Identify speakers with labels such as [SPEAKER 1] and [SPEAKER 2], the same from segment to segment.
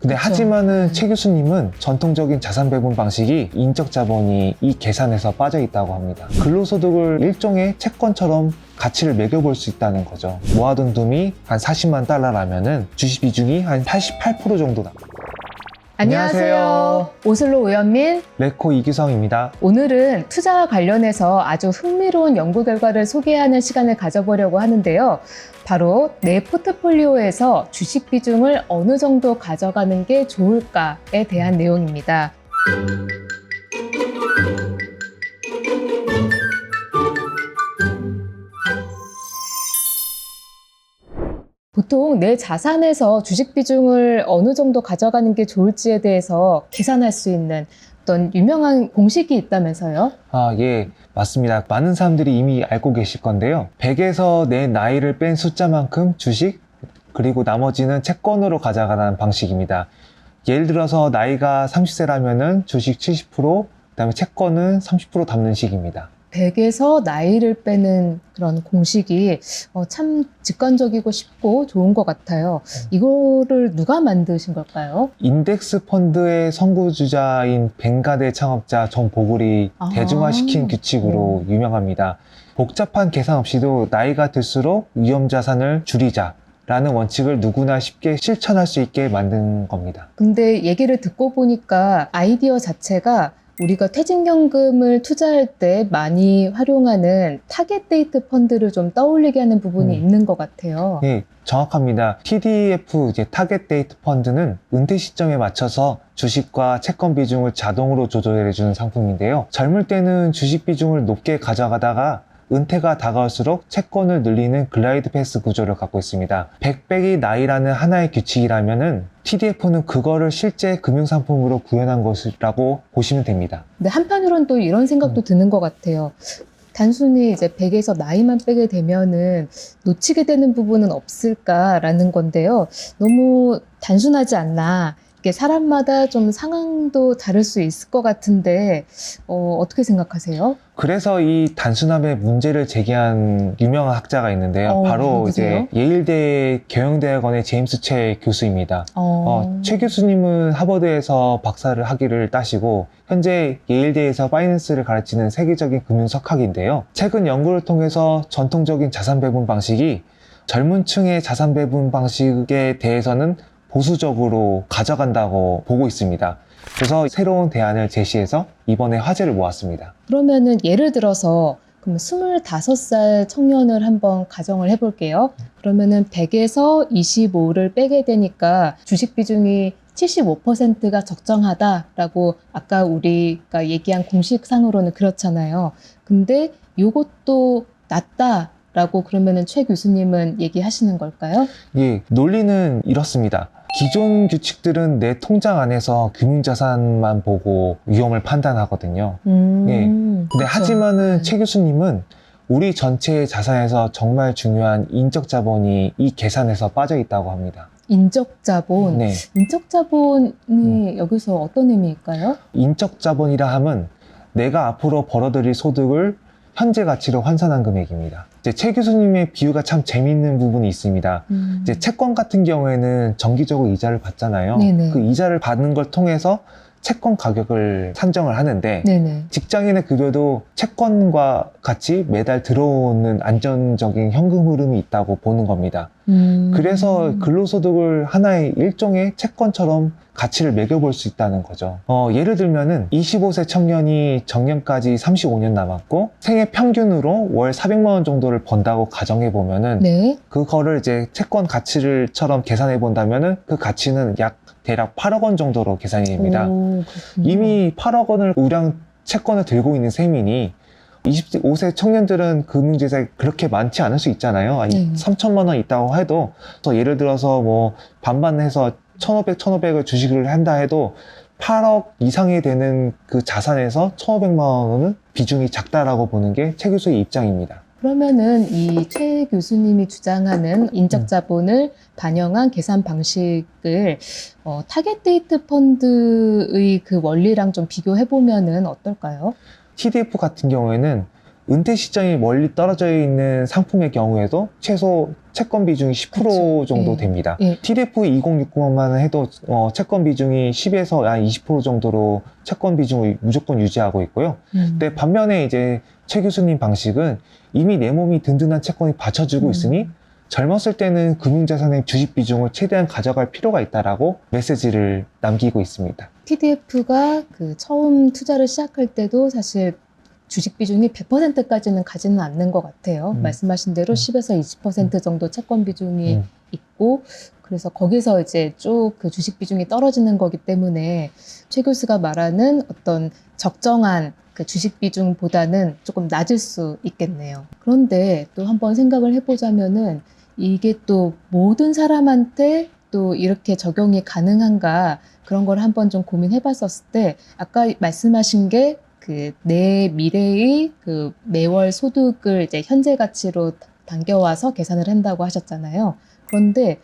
[SPEAKER 1] 근데
[SPEAKER 2] 그렇죠.
[SPEAKER 1] 하지만은 최 교수님은 전통적인 자산 배분 방식이 인적 자본이 이 계산에서 빠져 있다고 합니다. 근로소득을 일종의 채권처럼 가치를 매겨볼 수 있다는 거죠. 모아둔 돈이 한 40만 달러라면은 주식 비중이 한 88% 정도 나옵니다.
[SPEAKER 2] 안녕하세요. 오슬로 우현민.
[SPEAKER 1] 레코 이규성입니다.
[SPEAKER 2] 오늘은 투자와 관련해서 아주 흥미로운 연구 결과를 소개하는 시간을 가져보려고 하는데요. 바로 내 포트폴리오에서 주식 비중을 어느 정도 가져가는 게 좋을까에 대한 내용입니다. 보통 내 자산에서 주식 비중을 어느 정도 가져가는 게 좋을지에 대해서 계산할 수 있는 어떤 유명한 공식이 있다면서요?
[SPEAKER 1] 예, 맞습니다. 많은 사람들이 이미 알고 계실 건데요. 100에서 내 나이를 뺀 숫자만큼 주식, 그리고 나머지는 채권으로 가져가는 방식입니다. 예를 들어서 나이가 30세라면은 주식 70%, 그다음에 채권은 30% 담는 식입니다.
[SPEAKER 2] 100에서 나이를 빼는 그런 공식이 참 직관적이고 쉽고 좋은 것 같아요. 이거를 누가 만드신 걸까요?
[SPEAKER 1] 인덱스 펀드의 선구주자인 벵가드 창업자 존 보글이 대중화시킨 규칙으로 유명합니다. 복잡한 계산 없이도 나이가 들수록 위험 자산을 줄이자 라는 원칙을 누구나 쉽게 실천할 수 있게 만든 겁니다.
[SPEAKER 2] 근데 얘기를 듣고 보니까 아이디어 자체가 우리가 퇴직연금을 투자할 때 많이 활용하는 타겟 데이트 펀드를 좀 떠올리게 하는 부분이 있는 것 같아요.
[SPEAKER 1] 네, 정확합니다. TDF, 타겟 데이트 펀드는 은퇴 시점에 맞춰서 주식과 채권 비중을 자동으로 조절해주는 상품인데요. 젊을 때는 주식 비중을 높게 가져가다가 은퇴가 다가올수록 채권을 늘리는 글라이드 패스 구조를 갖고 있습니다. 100백이 나이라는 하나의 규칙이라면은 TDF는 그거를 실제 금융상품으로 구현한 것이라고 보시면 됩니다.
[SPEAKER 2] 근데 한편으로는 또 이런 생각도 드는 것 같아요. 단순히 이제 100에서 나이만 빼게 되면은 놓치게 되는 부분은 없을까라는 건데요. 너무 단순하지 않나. 이게 사람마다 좀 상황도 다를 수 있을 것 같은데 어떻게 생각하세요?
[SPEAKER 1] 그래서 이 단순함의 문제를 제기한 유명한 학자가 있는데요. 바로
[SPEAKER 2] 누구세요?
[SPEAKER 1] 이제 예일대 경영대학원의 제임스 최 교수입니다. 최 교수님은 하버드에서 박사를 학위를 따시고 현재 예일대에서 파이낸스를 가르치는 세계적인 금융석학인데요. 최근 연구를 통해서 전통적인 자산 배분 방식이 젊은 층의 자산 배분 방식에 대해서는 보수적으로 가져간다고 보고 있습니다. 그래서 새로운 대안을 제시해서 이번에 화제를 모았습니다.
[SPEAKER 2] 그러면은 예를 들어서 그럼 25살 청년을 한번 가정을 해볼게요. 그러면은 100에서 25를 빼게 되니까 주식 비중이 75%가 적정하다라고 아까 우리가 얘기한 공식상으로는 그렇잖아요. 근데 이것도 낮다라고 그러면은 최 교수님은 얘기하시는 걸까요?
[SPEAKER 1] 예, 논리는 이렇습니다. 기존 규칙들은 내 통장 안에서 금융자산만 보고 위험을 판단하거든요. 예. 근데
[SPEAKER 2] 그렇죠.
[SPEAKER 1] 하지만은 최 교수님은 우리 전체의 자산에서 정말 중요한 인적 자본이 이 계산에서 빠져 있다고 합니다.
[SPEAKER 2] 인적 자본.
[SPEAKER 1] 네.
[SPEAKER 2] 인적 자본이 여기서 어떤 의미일까요?
[SPEAKER 1] 인적 자본이라 함은 내가 앞으로 벌어들일 소득을 현재 가치로 환산한 금액입니다. 이제 최 교수님의 비유가 참 재미있는 부분이 있습니다. 이제 채권 같은 경우에는 정기적으로 이자를 받잖아요.
[SPEAKER 2] 네네.
[SPEAKER 1] 그 이자를 받는 걸 통해서 채권 가격을 산정을 하는데
[SPEAKER 2] 네네.
[SPEAKER 1] 직장인의 급여도 채권과 같이 매달 들어오는 안정적인 현금 흐름이 있다고 보는 겁니다. 그래서 근로소득을 하나의 일종의 채권처럼 가치를 매겨볼 수 있다는 거죠. 예를 들면은 25세 청년이 정년까지 35년 남았고 생애 평균으로 월 400만 원 정도를 번다고 가정해 보면은
[SPEAKER 2] 네.
[SPEAKER 1] 그거를 이제 채권 가치를처럼 계산해 본다면은 그 가치는 대략 8억 원 정도로 계산이 됩니다.
[SPEAKER 2] 그렇군요.
[SPEAKER 1] 이미 8억 원을 우량 채권을 들고 있는 셈이니 25세 청년들은 금융재산이 그렇게 많지 않을 수 있잖아요. 아니, 3천만 원 있다고 해도 예를 들어서 뭐 반반 해서 1,500을 주식을 한다 해도 8억 이상이 되는 그 자산에서 1,500만 원은 비중이 작다라고 보는 게 최 교수의 입장입니다.
[SPEAKER 2] 그러면은 이 최 교수님이 주장하는 인적 자본을 반영한 계산 방식을 타겟 데이트 펀드의 그 원리랑 좀 비교해 보면은 어떨까요?
[SPEAKER 1] TDF 같은 경우에는 은퇴 시점이 멀리 떨어져 있는 상품의 경우에도 최소 채권 비중이 10%
[SPEAKER 2] 그쵸.
[SPEAKER 1] 정도
[SPEAKER 2] 예.
[SPEAKER 1] 됩니다.
[SPEAKER 2] 예.
[SPEAKER 1] TDF 2060만 해도 채권 비중이 10에서 한 20% 정도로 채권 비중을 무조건 유지하고 있고요. 근데 반면에 이제 최 교수님 방식은 이미 내 몸이 든든한 채권이 받쳐주고 있으니 젊었을 때는 금융자산의 주식 비중을 최대한 가져갈 필요가 있다라고 메시지를 남기고 있습니다.
[SPEAKER 2] TDF가 그 처음 투자를 시작할 때도 사실 주식 비중이 100%까지는 가지는 않는 것 같아요. 말씀하신 대로 10에서 20% 정도 채권 비중이 있고, 그래서 거기서 이제 쭉 그 주식 비중이 떨어지는 거기 때문에 최 교수가 말하는 어떤 적정한 그 주식 비중보다는 조금 낮을 수 있겠네요. 그런데 또 한번 생각을 해보자면은 이게 또 모든 사람한테 또 이렇게 적용이 가능한가, 그런 걸 한번 좀 고민해 봤었을 때 아까 말씀하신 게 그 내 미래의 그 매월 소득을 이제 현재 가치로 당겨와서 계산을 한다고 하셨잖아요. 그런데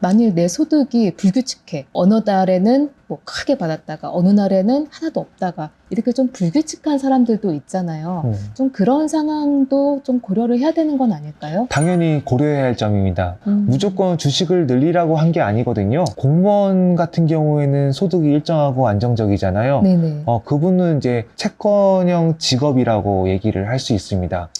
[SPEAKER 2] 만일 내 소득이 불규칙해, 어느 달에는 뭐 크게 받았다가 어느 날에는 하나도 없다가 이렇게 좀 불규칙한 사람들도 있잖아요. 좀 그런 상황도 좀 고려를 해야 되는 건 아닐까요?
[SPEAKER 1] 당연히 고려해야 할 점입니다. 무조건 주식을 늘리라고 한 게 아니거든요. 공무원 같은 경우에는 소득이 일정하고 안정적이잖아요.
[SPEAKER 2] 네네.
[SPEAKER 1] 그분은 이제 채권형 직업이라고 얘기를 할 수 있습니다.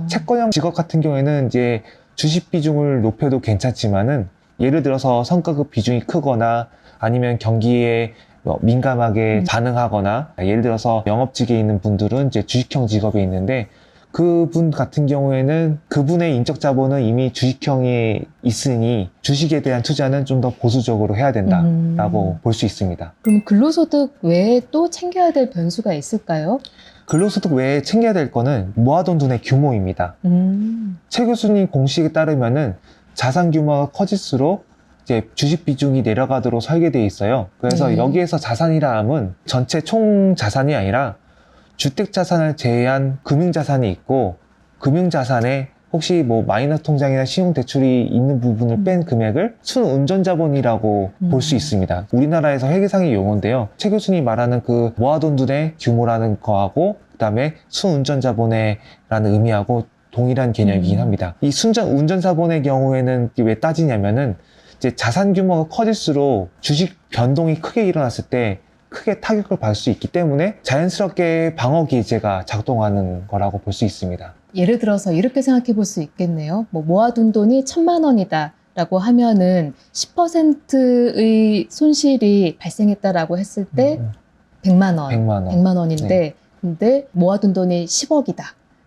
[SPEAKER 1] 채권형 직업 같은 경우에는 이제 주식 비중을 높여도 괜찮지만은 예를 들어서 성과급 비중이 크거나 아니면 경기에 민감하게 반응하거나, 예를 들어서 영업직에 있는 분들은 이제 주식형 직업에 있는데, 그분 같은 경우에는 그분의 인적 자본은 이미 주식형에 있으니 주식에 대한 투자는 좀 더 보수적으로 해야 된다라고 볼 수 있습니다.
[SPEAKER 2] 그럼 근로소득 외에 또 챙겨야 될 변수가 있을까요?
[SPEAKER 1] 근로소득 외에 챙겨야 될 거는 모아둔 돈의 규모입니다. 최 교수님 공식에 따르면은 자산 규모가 커질수록 이제 주식 비중이 내려가도록 설계되어 있어요. 그래서 여기에서 자산이라 함은 전체 총 자산이 아니라 주택 자산을 제외한 금융 자산이 있고, 금융 자산에 혹시 뭐 마이너스 통장이나 신용 대출이 있는 부분을 뺀 금액을 순운전 자본이라고 볼 수 있습니다. 우리나라에서 회계상의 용어인데요. 최 교수님이 말하는 그 모아둔 돈의 규모라는 거하고 그다음에 순운전 자본의 라는 의미하고 동일한 개념이긴 합니다. 이 운전 자본의 경우에는 왜 따지냐면은 이제 자산 규모가 커질수록 주식 변동이 크게 일어났을 때 크게 타격을 받을 수 있기 때문에 자연스럽게 방어 기제가 작동하는 거라고 볼 수 있습니다.
[SPEAKER 2] 예를 들어서 이렇게 생각해 볼 수 있겠네요. 뭐 모아둔 돈이 1,000만 원이다 라고 하면은 10%의 손실이 발생했다라고 했을 때 100만 원, 100만 원인데,
[SPEAKER 1] 네.
[SPEAKER 2] 근데 모아둔 돈이 10억이다.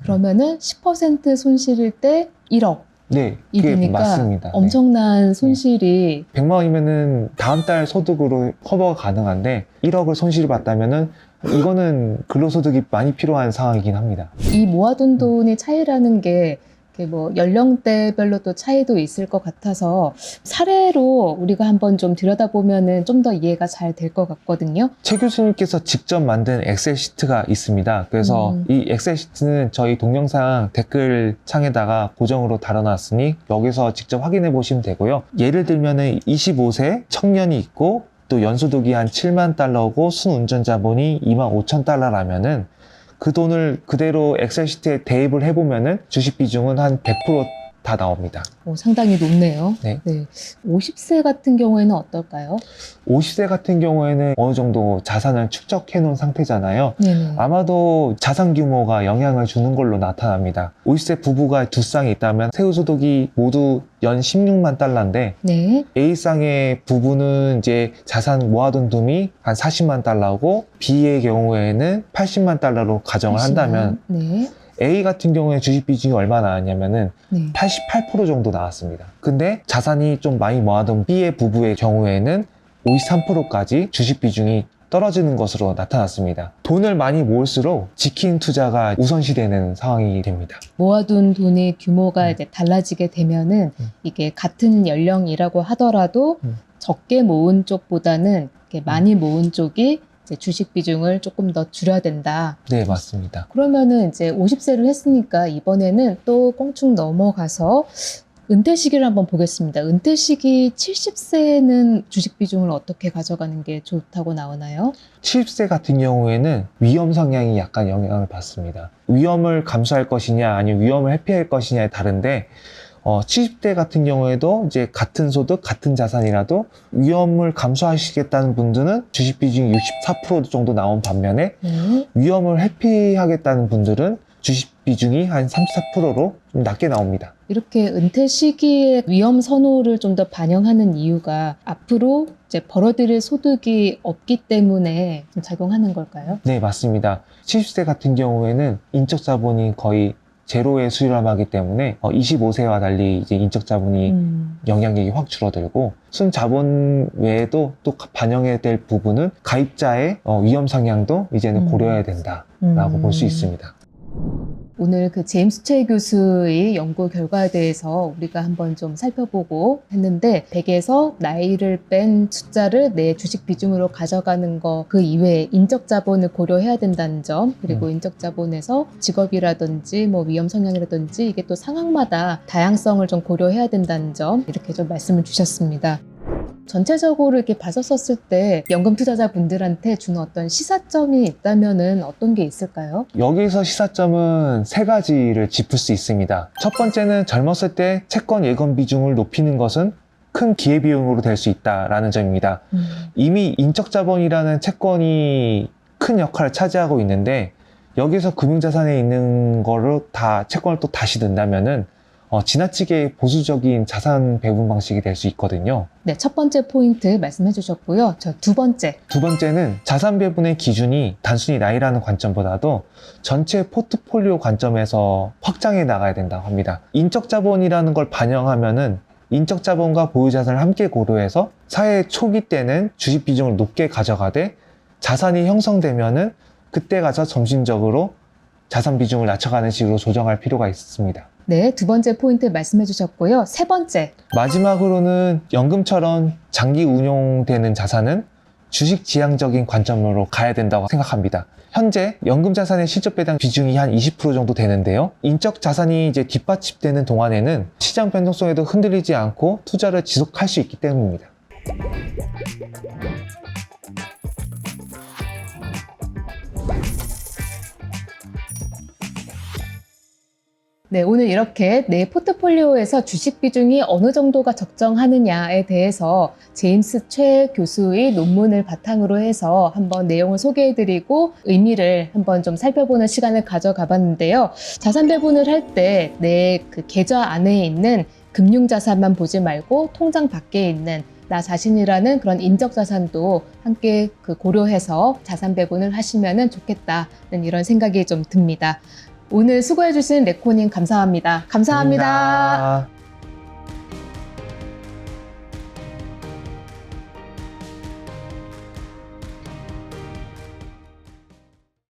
[SPEAKER 2] 그러면은 10% 손실일 때 1억.
[SPEAKER 1] 네, 그게
[SPEAKER 2] 이니까
[SPEAKER 1] 맞습니다.
[SPEAKER 2] 엄청난 손실이
[SPEAKER 1] 100만 원이면은 다음 달 소득으로 커버가 가능한데 1억을 손실을 봤다면은 이거는 근로소득이 많이 필요한 상황이긴 합니다.
[SPEAKER 2] 이 모아둔 돈의 차이라는 게 이렇게 뭐 연령대별로 또 차이도 있을 것 같아서 사례로 우리가 한번 좀 들여다보면은 좀 더 이해가 잘 될 것 같거든요.
[SPEAKER 1] 최 교수님께서 직접 만든 엑셀 시트가 있습니다. 그래서 이 엑셀 시트는 저희 동영상 댓글 창에다가 고정으로 달아놨으니 여기서 직접 확인해 보시면 되고요. 예를 들면은 25세 청년이 있고 또 연소득이 한 7만 달러고 순운전 자본이 2만 5천 달러라면은 그 돈을 그대로 엑셀 시트에 대입을 해보면은 주식 비중은 한 100% 다 나옵니다.
[SPEAKER 2] 상당히 높네요.
[SPEAKER 1] 네.
[SPEAKER 2] 50세 같은 경우에는 어떨까요?
[SPEAKER 1] 50세 같은 경우에는 어느 정도 자산을 축적해 놓은 상태잖아요.
[SPEAKER 2] 네네.
[SPEAKER 1] 아마도 자산 규모가 영향을 주는 걸로 나타납니다. 50세 부부가 두 쌍이 있다면 세후소득이 모두 연 16만 달러인데
[SPEAKER 2] 네.
[SPEAKER 1] A쌍의 부부는 이제 자산 모아둔 돈이 한 40만 달러고 B의 경우에는 80만 달러로 가정을 한다면
[SPEAKER 2] 네.
[SPEAKER 1] A 같은 경우에 주식 비중이 얼마나 나왔냐면은
[SPEAKER 2] 네.
[SPEAKER 1] 88% 정도 나왔습니다. 근데 자산이 좀 많이 모아둔 B의 부부의 경우에는 53%까지 주식 비중이 떨어지는 것으로 나타났습니다. 돈을 많이 모을수록 지킨 투자가 우선시되는 상황이 됩니다.
[SPEAKER 2] 모아둔 돈의 규모가 이제 달라지게 되면은 이게 같은 연령이라고 하더라도 적게 모은 쪽보다는 이렇게 많이 모은 쪽이 이제 주식 비중을 조금 더 줄여야 된다.
[SPEAKER 1] 네, 맞습니다.
[SPEAKER 2] 그러면은 이제 50세를 했으니까 이번에는 또 껑충 넘어가서 은퇴 시기를 한번 보겠습니다. 은퇴 시기 70세는 주식 비중을 어떻게 가져가는 게 좋다고 나오나요?
[SPEAKER 1] 70세 같은 경우에는 위험 성향이 약간 영향을 받습니다. 위험을 감수할 것이냐 아니면 위험을 회피할 것이냐에 다른데 70대 같은 경우에도 이제 같은 소득, 같은 자산이라도 위험을 감수하시겠다는 분들은 주식 비중이 64% 정도 나온 반면에 위험을 회피하겠다는 분들은 주식 비중이 한 34%로 좀 낮게 나옵니다.
[SPEAKER 2] 이렇게 은퇴 시기에 위험 선호를 좀 더 반영하는 이유가 앞으로 이제 벌어들일 소득이 없기 때문에 좀 작용하는 걸까요?
[SPEAKER 1] 네, 맞습니다. 70세 같은 경우에는 인적 자본이 거의 제로에 수렴하기 때문에 25세와 달리 이제 인적 자본이 영향력이 확 줄어들고 순 자본 외에도 또 반영해야 될 부분은 가입자의 위험 상향도 이제는 고려해야 된다라고 볼 수 있습니다.
[SPEAKER 2] 오늘 그 제임스 최 교수의 연구 결과에 대해서 우리가 한번 좀 살펴보고 했는데 100에서 나이를 뺀 숫자를 내 주식 비중으로 가져가는 거 그 이외에 인적 자본을 고려해야 된다는 점 그리고 인적 자본에서 직업이라든지 뭐 위험 성향이라든지 이게 또 상황마다 다양성을 좀 고려해야 된다는 점 이렇게 좀 말씀을 주셨습니다. 전체적으로 이렇게 봤었을 때 연금 투자자분들한테 주는 어떤 시사점이 있다면은 어떤 게 있을까요?
[SPEAKER 1] 여기서 시사점은 세 가지를 짚을 수 있습니다. 첫 번째는 젊었을 때 채권 예금 비중을 높이는 것은 큰 기회비용으로 될 수 있다라는 점입니다. 이미 인적 자본이라는 채권이 큰 역할을 차지하고 있는데 여기서 금융자산에 있는 거를 다 채권을 또 다시 넣는다면은 지나치게 보수적인 자산 배분 방식이 될 수 있거든요.
[SPEAKER 2] 네, 첫 번째 포인트 말씀해 주셨고요. 저 두 번째는
[SPEAKER 1] 자산 배분의 기준이 단순히 나이라는 관점보다도 전체 포트폴리오 관점에서 확장해 나가야 된다고 합니다. 인적 자본이라는 걸 반영하면은 인적 자본과 보유 자산을 함께 고려해서 사회 초기 때는 주식 비중을 높게 가져가되 자산이 형성되면은 그때 가서 점진적으로 자산 비중을 낮춰가는 식으로 조정할 필요가 있습니다.
[SPEAKER 2] 네, 두 번째 포인트 말씀해 주셨고요. 세 번째.
[SPEAKER 1] 마지막으로는 연금처럼 장기 운용되는 자산은 주식 지향적인 관점으로 가야 된다고 생각합니다. 현재 연금 자산의 실적 배당 비중이 한 20% 정도 되는데요. 인적 자산이 이제 뒷받침되는 동안에는 시장 변동성에도 흔들리지 않고 투자를 지속할 수 있기 때문입니다.
[SPEAKER 2] 네, 오늘 이렇게 내 포트폴리오에서 주식 비중이 어느 정도가 적정하느냐에 대해서 제임스 최 교수의 논문을 바탕으로 해서 한번 내용을 소개해드리고 의미를 한번 좀 살펴보는 시간을 가져가 봤는데요. 자산 배분을 할 때 내 그 계좌 안에 있는 금융자산만 보지 말고 통장 밖에 있는 나 자신이라는 그런 인적 자산도 함께 고려해서 자산 배분을 하시면 좋겠다는 이런 생각이 좀 듭니다. 오늘 수고해주신 레코님 감사합니다. 감사합니다.